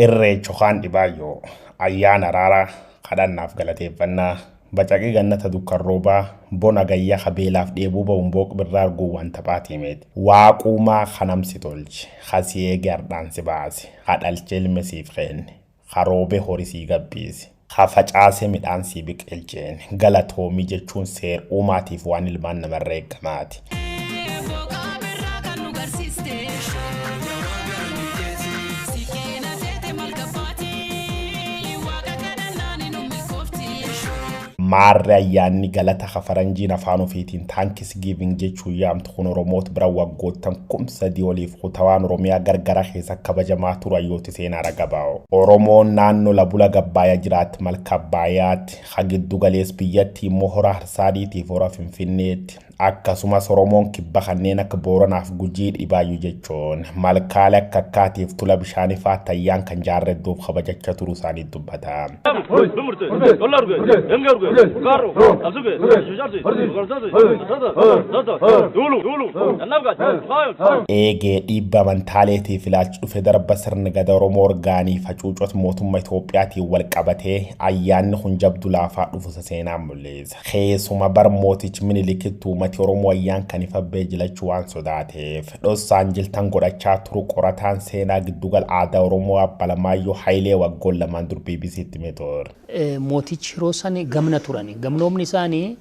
Irreecha kaan dhibaayyoo ayyaana araaraa kadhannaaf galateeffannaa bacaqii gannata dukkan roobaa bona gayyaa kabeelaaf dheebuu ba'uun booq birraa arguu wanta baatiimeeti. Waaquumaa kanamsi tolche kasiyee gardhaan si baase kadhalchee ilme siif kenne karoobee horisii gabbiise kafacaase midhaan sii biqilcheen galatoomii jechuun seer uumaatiif waan ilmaan namarra eeggamaati. Maarre ayyaanni galata kafaranjiin afaan ofiitiin taankis giiving jechuun yaamtu kun Oromoota bira waggoottan kumsadii oliif kutawaan Oromiyaa gargara keessa kabajamaa ture hayyooti seenaa ragabaa'u. Oromoon naannoo Labula Gabbaayyaa jiraatti malka Abbaayyaatti hagiddu galees biyyattii immoo hora Harsaadiitiif hora Finfinneetti akkasumas Oromoon kibba kanneen akka Booranaaf Gujii dhibaayyuu jechuun malkaalee akka akkaatiif tula bishaanii fa'aa tayyaan kan jaarredduuf kabajachaa turu isaanii dubbata. Eegee dhiibba amantaaleetiif ilaalchi dhufe darba sirni gada Oromoo orgaanii facuucota mootummaa Itoophiyaatiin wal qabatee ayyaanni kun jabdu laafaa dhufu seenaan mul'isa. Keessuma bar mootichi Minilikittuu uummati Oromoo ayyaan kan ifa beejilachuu waan sodaateef dhossaan jiltan godhachaa turu qorataan seenaa giddugal aadaa Oromoo Abbalamaayyoo Hayilee waggoon lamaan dur BBC'tti meetoor. Mootichi Roosani gamna turani. Gamnoomni isaanii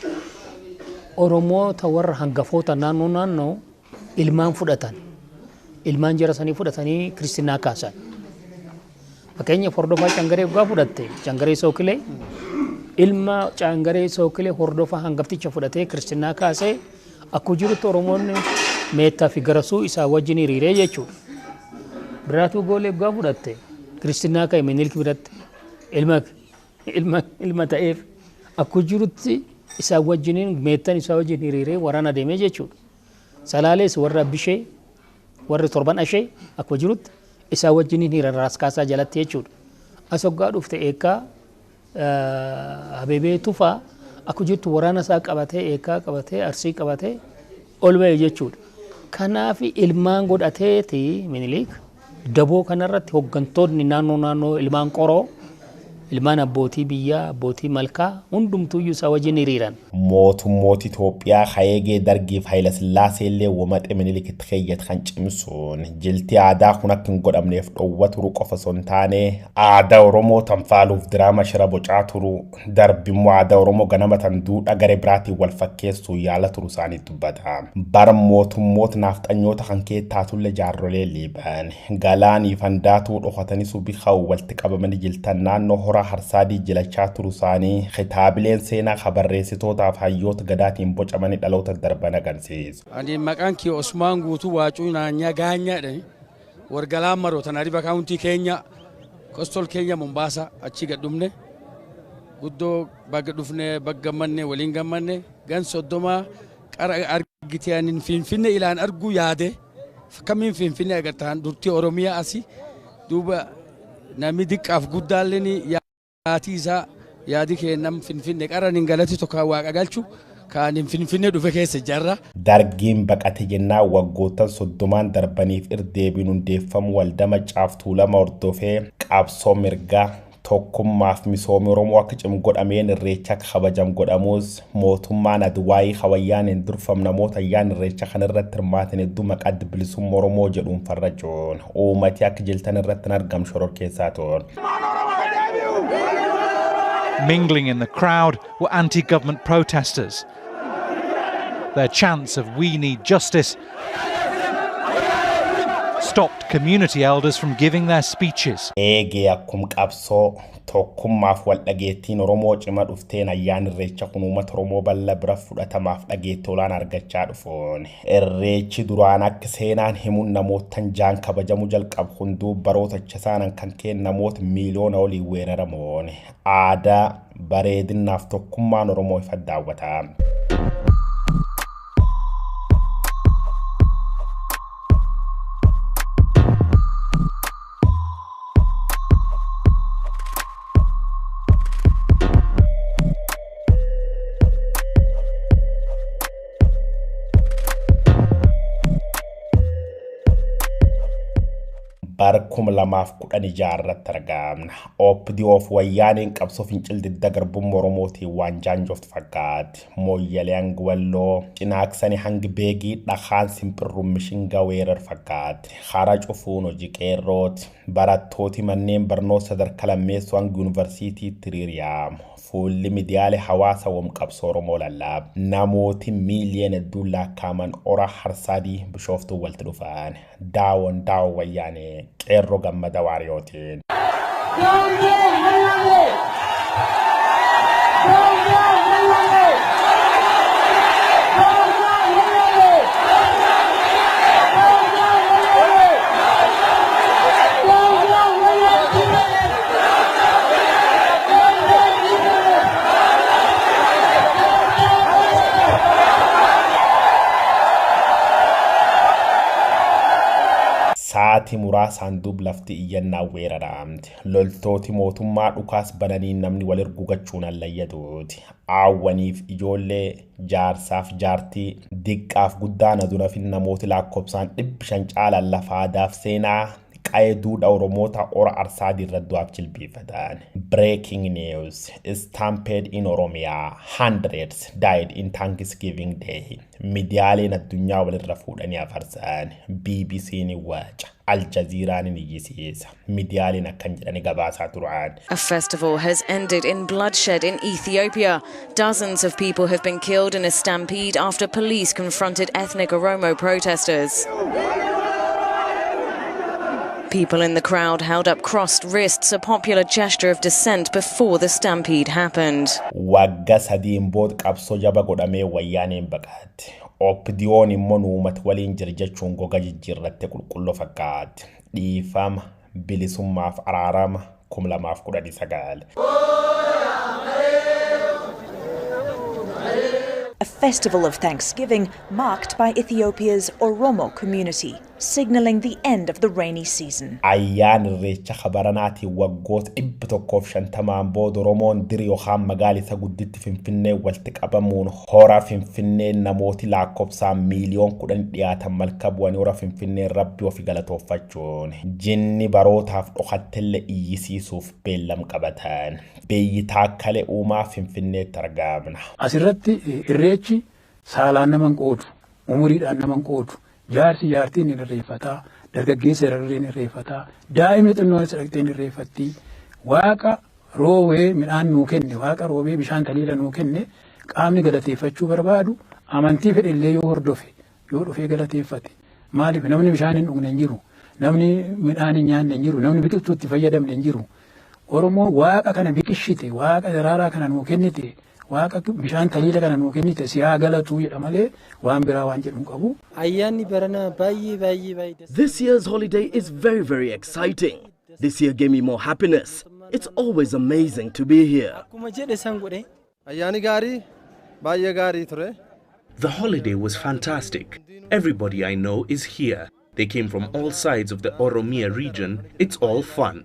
Oromoo warra hangafoota naannoo ilmaan fudhatan. Ilmaan jara sanii fudhatanii Kiristiinaa kaasan. Fakkeenyaaf hordofaa Cangaree gaa fudhatte Cangaree Sookilee ilma Cangaree Sookilee hordofaa hangafticha fudhatee Kiristiinaa kaasee akkuma jirutti Oromoonni meettaa fi garasuu isaa wajjin hiriiree jechuudha. Biraatuu Goolee gaa fudhatte Kiristiinaa ka'e Minilik biratti ilma ta'eef akkuma jirutti isaa wajjiniin meettan isaa wajjin hiriiree waraana deemee jechuudha. Salaalees warra Abbishee warri torban ashee akkuma jirutti isaa wajjiniin hiriira raaskaasaa jalatti jechuudha. Asoggaa dhufte eekaa Habebee Tufaa akkuma jirtu waraana isaa qabatee eekaa qabatee Arsii qabatee ol ba'e jechuudha. Kanaaf ilmaan godhateeti Minilik daboo kanarratti hooggantoonni naannoo ilmaan qoroo ilmaan abbootii biyyaa abbootii malkaa hundumtuuyyuu isaa wajjin hiriiran. Mootummoota Itoophiyaa hayeegee dargiif Hayila Sillaasee illee uummata Minilikitti keeyyate kan cimsuun jilti aadaa kun akka hin godhamneef dhowwa turu qofa osoo hin taane aadaa Oromoo tanfaaluuf diraama shira bocaa turu darbimmoo aadaa Oromoo ganama tan duudhaa garee biraatiin wal fakkeessuu yaala turu isaanii dubbata. Bara mootummoota naafxanyoota kan keettaatullee jaarrolee liiban galaanii fandaatuu dhokatanii subii ka'u walitti qabamanii jiltan naannoo hora Harsaadii jilachaa turu isaanii kitaabileen seenaa habarreessitootaaf hayyoota gadaatiin bocamanii dhaloota darban agarsiisa. Ani maqaan kiyya Osmaan Guutuu Waacuu Naanyaa Gaanyaadha. Wargalaan maroota Nariba kaawuntii keenya kostol keenya Mombaasaa achi gadhumne guddoo bagga dhufne bagga manne waliin gammanne gan soddomaa qara argitee anin Finfinne ilaan arguu yaade kamiin Finfinne agartaan durtii Oromiyaa asi duuba namni diqqaaf guddaalleen yaatii isaa yaadi kennam Finfinne qaraniin galati tokko waaqa galchu kan Finfinne dhufe keessa jarra. Dargiin baqate jennaa waggoottan soddomaan darbaniif irdeebiin hundeeffamu waldama caaftuu lama hordofee qabsoo mirgaa tokkummaaf misoomii Oromoo akka cimu godhameen irreecha kabajam godhamuus mootummaan Adwaayii hawayyaan durfam namoota ayyaan irreecha kan irratti hirmaatan hedduu maqaa bilisummaa Oromoo jedhuun farrajoon uummati akka jiltan irratti argam shoror keessaa turan. Mingling in the crowd were anti-government protesters. Their chants of "We need justice" stopped community elders from giving their speeches. Eegee akkum qabsoo tokkummaaf wal dhageettiin Oromoo cima dhufteen ayyaan irreecha kun uummata Oromoo bal'aa bira fudhatamaaf dhageetti olaan argachaa dhufuun irreechi duraan akka seenaan himuun namootan jaan kabajamu jalqabu hunduu baroota achasaanan kan keen namoota miiliyoona olii weeraramoon aadaa bareedinaaf tokkummaan Oromoo ifa daawwata. barkum lamaaf kudhan ijaarratti argamna. OPDOf wayyaaniin qabsoo fincil didda garbummaa Oromootiin waan jaanjoftu fakkaatti. Mooyyalee hanga Walloo cinaaksanii hangi beegii dhakaan simpirruun mishingaa weerar fakkaatti. Hara cufuun hojii qeerrooti. Barattooti manneen barnoota sadarkaa lammeessoo hanga yuunivarsiitiitti hiriiriyaamu. Fuulli miidiyaalee hawaasa qabsoo Oromoo lallaab. Namooti miiliyoona hedduun lakkaa'aman ora harsadii bishooftuu walitti dhufan. Daawwan wayyaanee qeerroo gammada waariyootiin. Saati muraasaan duub lafti iyyannaa weeraraamte. Loltooti mootummaa dhukaas bananii namni wal ergugachuun allayyaduuti. Aawwaniif ijoollee jaarsaaf jaartii diqqaaf guddaan aduunaf namooti lakkoobsaan 500 caalan lafaadaaf seenaa qayeduudha Oromoota ora arsaadii irraddu'aaf jilbiifatan. Breaking news. Stampede in Oromia. Hundreds died in Thanksgiving Day. Midiyaaleen addunyaa walirra fuudhanii afarsan. BBC ni waaca. Al Jazeera ni iyyisiisa. Midiyaaleen akkan jedhani gabaasaa turan. A festival has ended in bloodshed in Ethiopia. Dozens of people have been killed in a stampede after police confronted ethnic Oromo protesters. People in the crowd held up crossed wrists, a popular gesture of dissent before the stampede happened. Wagga sadiin bood qabsoo jaba godhamee wayyaaneen baqaatti. OPDO'n immoo nuumati waliin jirjechuun goga jijjiirratte qulqulloo fakkaatti. Dhiifama bilisummaaf araarama 2019. A festival of Thanksgiving marked by Ethiopia's Oromo community, signalling the end of the rainy season. Ayyaan irreecha khabaranaati waggoota 150 booda Oromoon diri yookaan magaalisa gudditti Finfinnee walitti qabamuun hora Finfinnee namooti lakkoobsaan miiliyoon 10 dhiyaatan malka bu'anii hora Finfinnee rabbi ofii galatooffachuun jinni barootaaf dhokattellee iyyisiisuuf beellam qabatan. Biyyi taakkale uumaa Finfinneetti argamna. Asirratti irreechi saalaan naman qoodu, umuriidhaan naman qoodu. Jaarsi jaartiin irreeffataa, dargaggeessa irreeffataa, daa'imni xinnoon sadaqteen irreeffatti, waaqa roobee midhaan nuu kenne, waaqa roobee bishaan taliila nuu kenne, qaamni galateeffachuu barbaadu, amantii fedhellee yoo hordofe, yoo dhufee galateeffate. Maaliif namni bishaan hin dhugne hin jiru, namni midhaan hin nyaanne hin jiru, namni biqiltuutti fayyadamne hin jiru. Oromoo waaqa kana biqilchite, waaqa daraaraa kana nuu kennite. Waaqa bishaan taliila kana nuu kennite siyaa galatu jedha malee waan biraa waan jedhu qabu. Ayyaanni barana baay'ee. This year's holiday is very exciting. This year gave me more happiness. It's always amazing to be here. Akkuma jedhe san godhe. Ayyaani gaarii baay'ee gaarii ture. The holiday was fantastic. Everybody I know is here. They came from all sides of the Oromia region. It's all fun.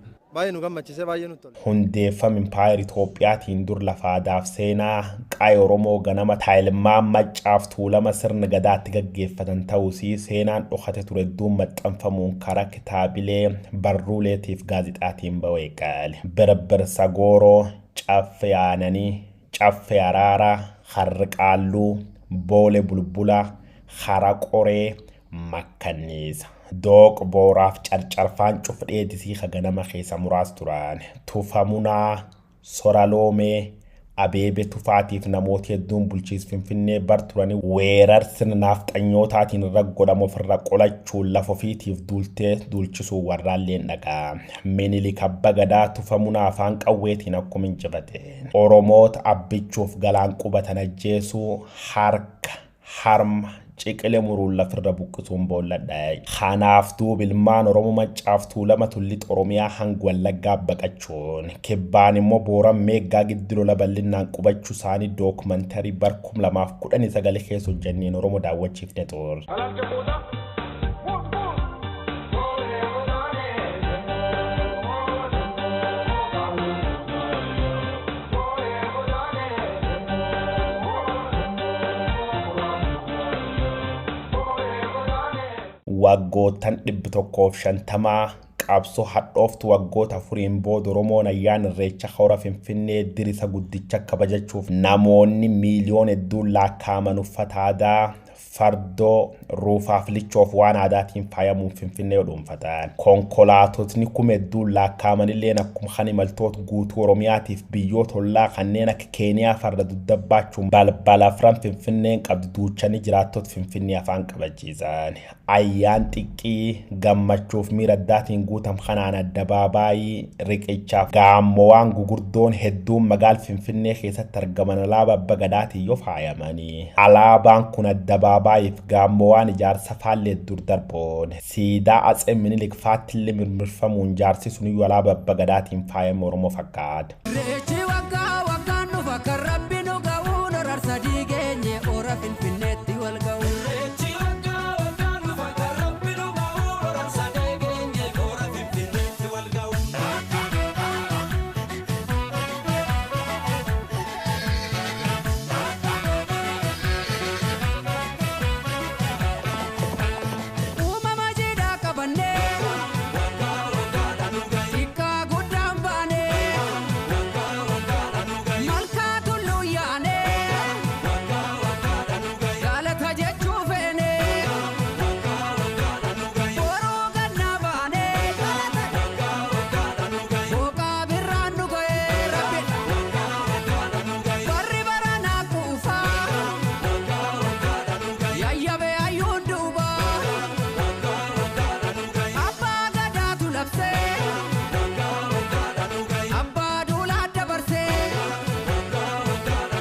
Hundeeffam Empire Itoophiyaatiin dur lafaadaaf seenaa qaay Oromoo ganama taayilmaa maccaaf tuulama sirna gadaatti gaggeeffatan ta'uusii seenaan dhokate ture duun maxxanfamuun karaa kitaabilee barruuleetiif gaazixaatiin ba'eeqaale. Birbir Sagooroo, Caffe Aananii, Caffe Araaraa, Harri Qaalluu, Boole Bulbula, Hara Qoree, Makkanniisa. Dooq booraaf carcarfaan cufdheetisii ganama keessa muraas turan. Tufamunaa, Soraloomee, Abeebe tufaatiif namooti hedduun bulchiis Finfinnee bar turanii weerar sirnaaf xanyootaatiin raggodhamu ofirra qolachuun lafa ofiitiif duultee duulchisuu warraalleen dhagaa. Minilik Abbaa Gadaa Tufamunaa afaan qawweetiin akkuma injifate. Oromoota abbichuuf galaan qubatan ajjeesuu harka harma ciqilee muruun lafirra buqqisuun boolladha. Kanaaf duub ilmaan Oromoo maccaaf tuulama tullit Oromiyaa hanga Wallaggaa baqachuun kibbaan immoo Booran Meeggaa giddu lola bal'inaan qubachuu isaanii dookumantarii bar 2019 keessa hojjenneen Oromoo daawwachiifne ture. Waggootan 150 qabsoo hadhooftu waggoota afuriin booda Oromoon ayyaana irreecha hora Finfinnee dirisa guddicha kabajachuuf namoonni miiliyoona hedduun lakkaa'aman uffata aadaa fardo ruufaaf lichoof waan aadaatiin faayamuun Finfinnee dhuunfatan konkolaatotni kuma hedduun lakkaa'aman illee akkuma kan imaltoota guutuu Oromiyaatiif biyyoota ollaa kanneen akka Keeniyaa farda duddabaachuun balbala afran Finfinneen qabdu duuchanii jiraattota Finfinnee afaan qabachiisan ayyaan xiqqii gammachuuf miira addaatiin guutam kanaan addabaabaayii riqichaaf gaammoowwan gugurdoon hedduun magaala Finfinnee keessatti argaman alaabaa abbaa gadaatiin yoo faayamanii alaabaan kun addabaabaayif gaammoowwan ijaarsa faallee dur darboon siidaa Atsee Minilik faattillee mirmirfamuun jaarsi suniyyuu alaabaa abbaa gadaatiin faayame Oromoo fakkaata.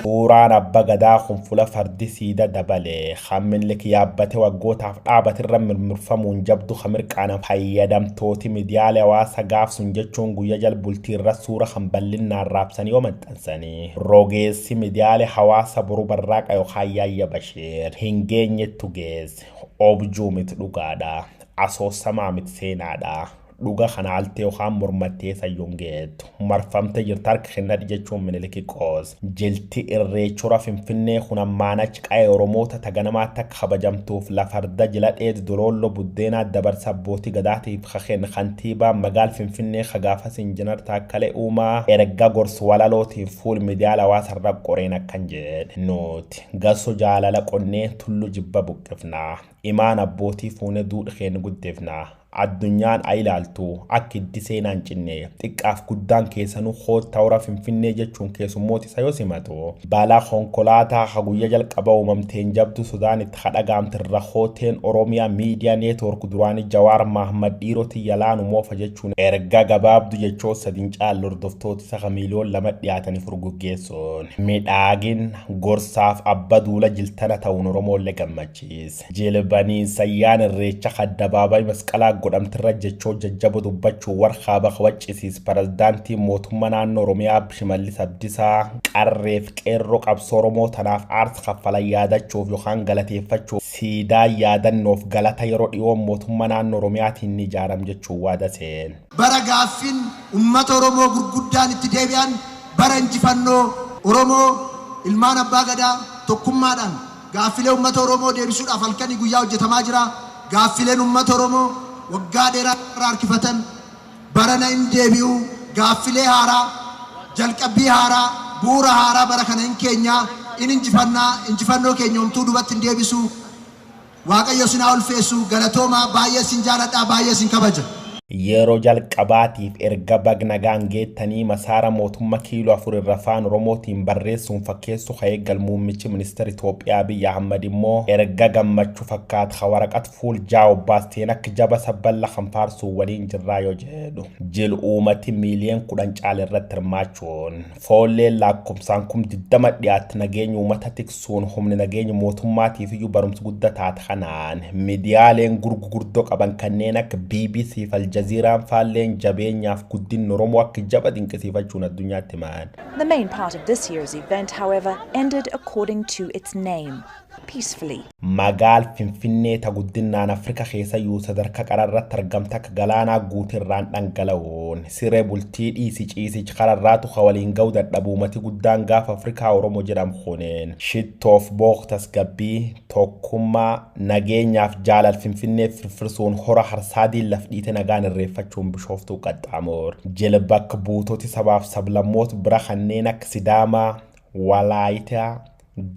Suuraan abbaa gadaa kun fuula fardi siida dabalee hamminlik yaabbate waggootaaf dhaabatirra mirmirfamuun jabdu hamirqaana fayyadamtooti miidiyaalee hawaasaa gaafsun jechuun guyyaa jalbultiirra suura kan bal'innaan raabsanii yoo maxxansanii rogeessi miidiyaalee hawaasaa boruu barraaqa yookaan yaayya Basheer hin geenyettu geesse objuu miti dhugaadha asoosamaa miti seenaadha. Dhuga kanaaltee yookaan mormattee sayyongeetu marfamte jirtu harka kennadhi jechuun Minilik qoos jilti irreechura Finfinnee kun ammaanachi qa'ee Oromoota taganamaatti akka kabajamtuuf lafarda jila dheedi doloollo buddeenaa dabarsa abbootii gadaatiif kakeen kantiibaa magaala Finfinnee kagaafas injinar Taakkalee Uumaa erga gorsu walalootiin fuul miidiyaa hawaasarra qoreen akkan jedhe nuti gasso jaalala qonnee tullu jibba buqqifnaa imaan abbootii fuunee duudha keenya guddifnaa. Addunyaan ilaaltu akka itti seenaan cinne xiqqaaf guddaan keessanuu hoota hora Finfinnee jechuun keessummooti isa yoo simatu balaa konkolaataa haguyya jalqaba uumamteen jabdu Sudaan itti hadhagaamtirra hooteen Oromiyaa miidiyaa neetwork duraanii Jawaar Mahammad dhiiroti yalaanu moofa jechuun erga gabaabdu jechoo sadiin caallu hordoftoota isa miiliyoon lama dhiyaatanii furguggeessuun midhaagin gorsaaf abba duula jiltana ta'uun Oromoollee gammachiis jilbanii sayyaan irreecha addabaabaayii masqalaa godhamtirra jechoo jajjaba dubbachuu warqaaba kawaccisiis pirezidaantii mootummaa naannoo Oromiyaa Shimallis Abdiisaa qarreef qeerroo qabsoo Oromoo tanaaf aarsa kaffalan yaadachuuf yookaan galateeffachuuf siidaa yaadannoof galata yeroo dhiyoo mootummaa naannoo Oromiyaatiin ni ijaaram jechuun waada seen. Bara gaaffin uummata Oromoo gurguddaan itti deebi'an bara injifannoo Oromoo ilmaan abbaa gadaa tokkummaadhaan gaaffilee uummata Oromoo deebisuudhaaf halkanii guyyaa hojjetamaa jira. Gaaffileen uummata Oromoo waggaa dheeraa harkifatan barana hin deebi'u gaaffilee haaraa jalqabbii haaraa bu'uura haaraa bara kana hin keenyaa in injifannoo keenya homtuu dubatti hin deebisu waaqayyo sinaa ulfeessu galatooma baay'ee sin jaaladha baay'ee sin kabaja. Yeroo jalqabaatiif erga bagnagaan geettanii masaara mootummaa kiiloo 4 irra afaan Oromootiin barreessuun fakkeessu eeggal muummichi ministeera Itoophiyaa Abiy Ahmad immoo erga gammachuu fakkaata waraqat fuul jaa'u baasteen akka jaba sabballa kan faarsuu waliin jirraa yoo jedhu jil uummati miiliyoona 10 caala irratti hirmaachuun foolleen lakkoofsaan 20 dhiyaatti nageenya uummata tiksuun humni nageenya mootummaatiif iyyuu barumsa guddaa taate kanaan miidiyaaleen gurguddoo qaban kanneen akka BBC Jazeeraan faalleen jabeenyaaf guddin Oromoo akka jaba dinqisiifachuun addunyaatti maan. The main part of this year's event, however, ended according to its name. peacefully. Magaal Finfinnee ta guddinaan Afrika keessa yoo sadarkaa qararratti argamta akka galaanaa guutirraan dhangala'oon siree bultii dhiisi ciisichi qararraatu hawaliin ga'u dadhabuumati guddaan gaafa Afrikaa Oromoo jedhamu kuneen shittoof booktas gabbii tokkummaa nageenyaaf jaalal Finfinnee firfirsuun hora harsaadiin lafdhiite nagaan irreeffachuun bishooftuu qaxxaamoor jilbakka buutoti sabaaf sablammoota bira kanneen akka Sidaamaa Walaayitaa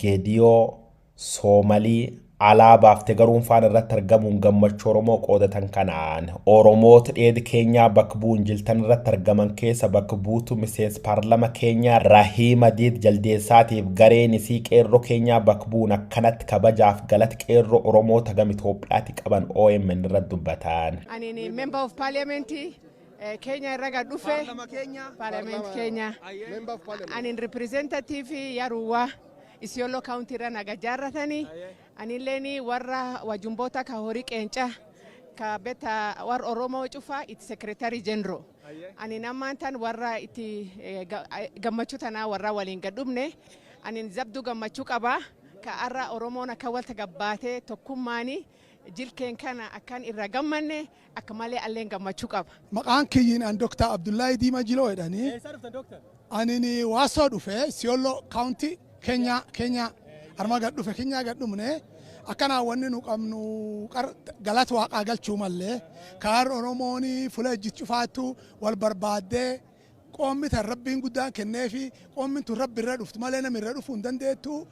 Geediyoo Somalii alaabaaf tegaruun faan irratti argamuun gammachuu Oromoo qoodatan kanaan Oromoota dheedi Keenyaa bakka bu'uun jiltan irratti argaman keessa bakka buutu miseensa paarlama Keenyaa Rahiima Diid Jaldeessaatiif gareen isii qeerroo Keenyaa bakka bu'uun akkanatti kabajaaf galata qeerroo Oromoota gam Itoophiyaatti qaban OMN irratti dubbatan. Ani member of parliament Kenya irraa dhufe parliament Kenya ani representative Yaruwa Isiolo County ran agajarratani anileni warra wajumbota ka hori qenca ka beta war Oromo cufa it secretary general ani namantan warra iti gammachu tana warra walin gadumne ani zabdu gammachu qaba ka arra Oromo na kawalta gabbate tokkummaani jilkeen kana akan irra gammanne akmale allen gammachu qaba maqaan kiyyin an Dr. Abdullahi Dima Jilo edani ani ni waso dhufe Isiolo County Kenya arma dhufe Kenya gadumne akana wanni nu qabnu galat waaqa galchuu malle kaar Oromooni fula jichufaatu wal barbaade qoommi tan rabbiin guddaan kenneefi qoommin tu rabbi irra dhuftu malee namni irra dhufu dandeettu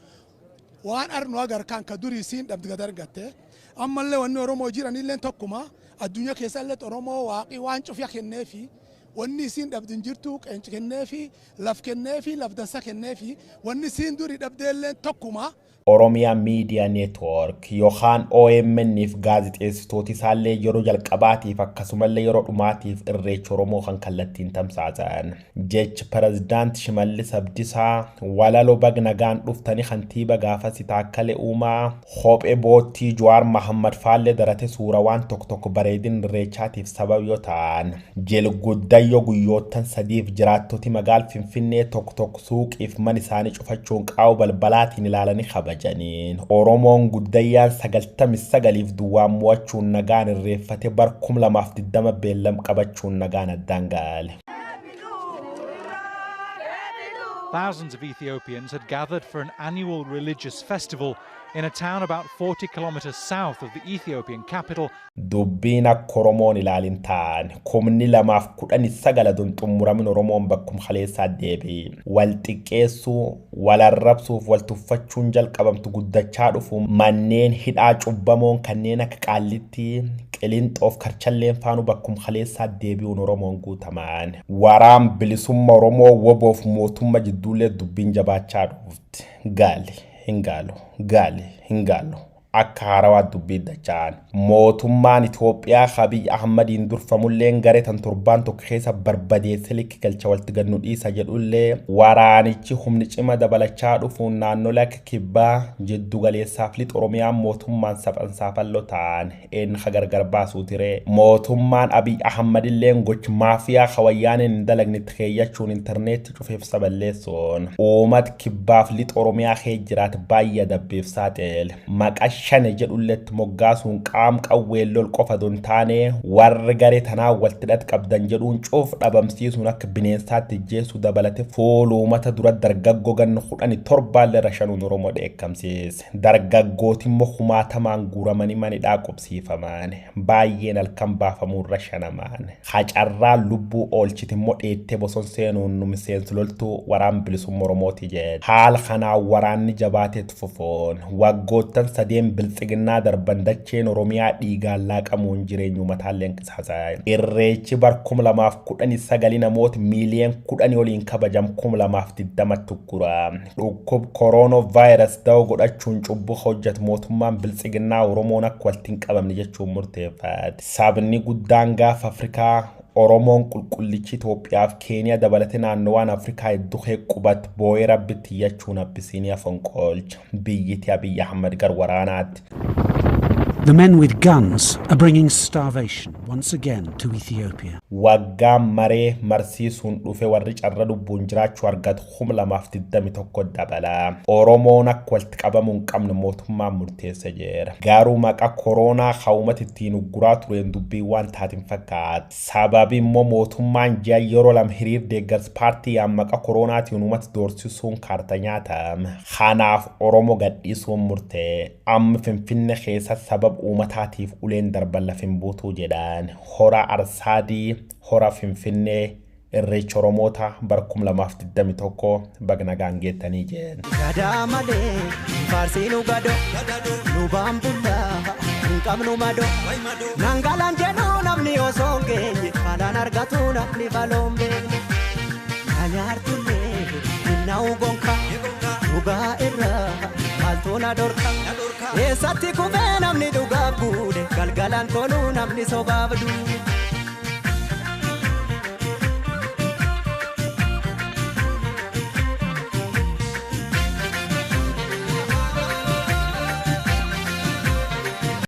waan arnu agar kan ka durii siin dhabdi gadargatte ammallee wanni Oromoo jiranillee tokkuma addunyaa keessa illee Oromoo waaqi waan cufya kenneefi wanni siin dhabdin jirtu qeenci kenneefi laf kenneefi laf dansa kenneefi wanni siin durii dhabdeellee tokkuma Oromia Media Network yookaan OMN if gaazexeessitooti isaallee yeroo jalqabaatiif akkasumallee yeroo dhumaatiif irreecha Oromoo kan kallattiin tamsaasan jecha pirezidaant Shimallis Abdiisaa walaloo bagnagaan dhuftanii kantiiba gaafasi taakkale uumaa Hophee Boottii Jawaar Mahammad Faallee darate suura waan tokko bareedin irreechaatiif sabab yoo ta'an jil guddayyoo guyyoottan sadiif jiraattoti magaal Finfinnee tokko suuqiif man isaanii cufachuun qaa'u balbalaatiin ilaalanii kabajanin Oromoon guddayyaan 99 duwwaan mo'achuun nagaan irreeffate bar 2020 beellam qabachuun nagaan addaan gaale. Thousands of Ethiopians had gathered for an annual religious festival in a town about 40 kilometers south of the Ethiopian capital. Dubbina Oromoon ilaalin taan kumni lamaaf 19 dun xumuramin Oromoon bakkum khaleessa deebi wal xiqqeessu wal arrabsuuf wal tuffachuun jalqabamtu guddachaa dhufu manneen hidhaa cubbamoon kanneen akka Qaallitti Qilintoof Karchalleen faanu bakkum khaleessa deebi'uun Oromoon guutaman waraan bilisummaa Oromoo woboof mootummaa jidduulee dubbiin jabaachaa dhufti Gali hingalo akka haarawaa dubbii dachaan mootummaan Itoophiyaa Abiy Ahmadiin durfamulleen garee tan torbaan tokko keessa barbadeessee likki galcha walti gannu dhiisa jedhullee waraanichi humni cima dabalachaa dhufuun naannolee akka kibbaa jiddu galeessaaf lixa Oromiyaan mootummaan saphansaafalloo ta'an een gargar baasuu tiree mootummaan Abiy Ahmadilleen gochi maafiyaa hawayyaanin dalagnitti keeyyachuun intarneetti cufeef saballeessoon uummata kibbaaf lixa Oromiyaa kee jiraat baay'ee dabbeef saaxil maqaa shane jedhulletti moggaasuun qaam qawweellol qofa don taane warri garee tanaa waltidhat qabdan jedhuun cuuf dhabamsiisuun akka bineensaatti jeessu dabalate fuuluumata dura dargaggoo ganna 17 rashanuun Oromoo dheekkamsiise dargaggootimmoo kumaatamaan guuramanii manidhaa qubsiifaman baay'een halkan baafamuun rashanaman hacarraa lubbuu oolchitimmoo dheettee boson seenuun nu miseensi loltuu waraan bilisummaa Oromooti jedhe haal kanaa waraanni jabaateet fufoon waggoottan sadeen bilxiginaa darban dacheen Oromiyaa dhiigaan laaqamuun jireenyu mataalleen qisaasan irreechi bar 2019 namoota miiliyoona 10 oliin kabajam 2020 tukkura dhukkub coronavirus da'oo godhachuun cubbuu hojjetu mootummaan bilxiginaa Oromoon akka waltiin qabamne jechuun murteeffate sabni guddaan gaafa Afrikaa Oromoon qulqullichi Itoophiyaaf Keeniyaa dabalate naannowaan Afrikaa hedduu qubat boo'ee rabbitti yachuun abbisiinii afaan qolcha biyyiti Abiy Ahmad gar waraanaatti The men with guns are bringing starvation once again to Ethiopia. Waggaan maree marsiisuun dhufe warri carra lubbuun jiraachuu argatu 2021 dabala. Oromoon akka walitti qabamuun hin qabne mootummaan murteessee jira. Garuu maqaa koronaa hawwata ittiin ugguraa tureen dubbii waan taatiin fakkaata. Sababii immoo mootummaan ji'a yeroo lama hiriir deeggarsa paartii maqaa koronaatiin uummata doorsisuun kaarta nyaatame. Kanaaf Oromoo gadhiisuun murtee amma Finfinnee keessa sabab uummataatiif uleen darban lafin buutuu jedhaan hora arsaadii hora Finfinnee irreecha Oromoota bara 2021 bagna gaangeettanii jeen. Gadaa malee faarsiinu gado nu baambullaa hin qabnu mado nangalaan jedhu namni osoo hin geenye kanaan argatu namni baloon beekne kanyaartillee hinnaa'u gonka dhugaa irraa maaltoona dorka eessatti kufee namni dhugaaf guude galgalaan toluu namni sobaaf duude.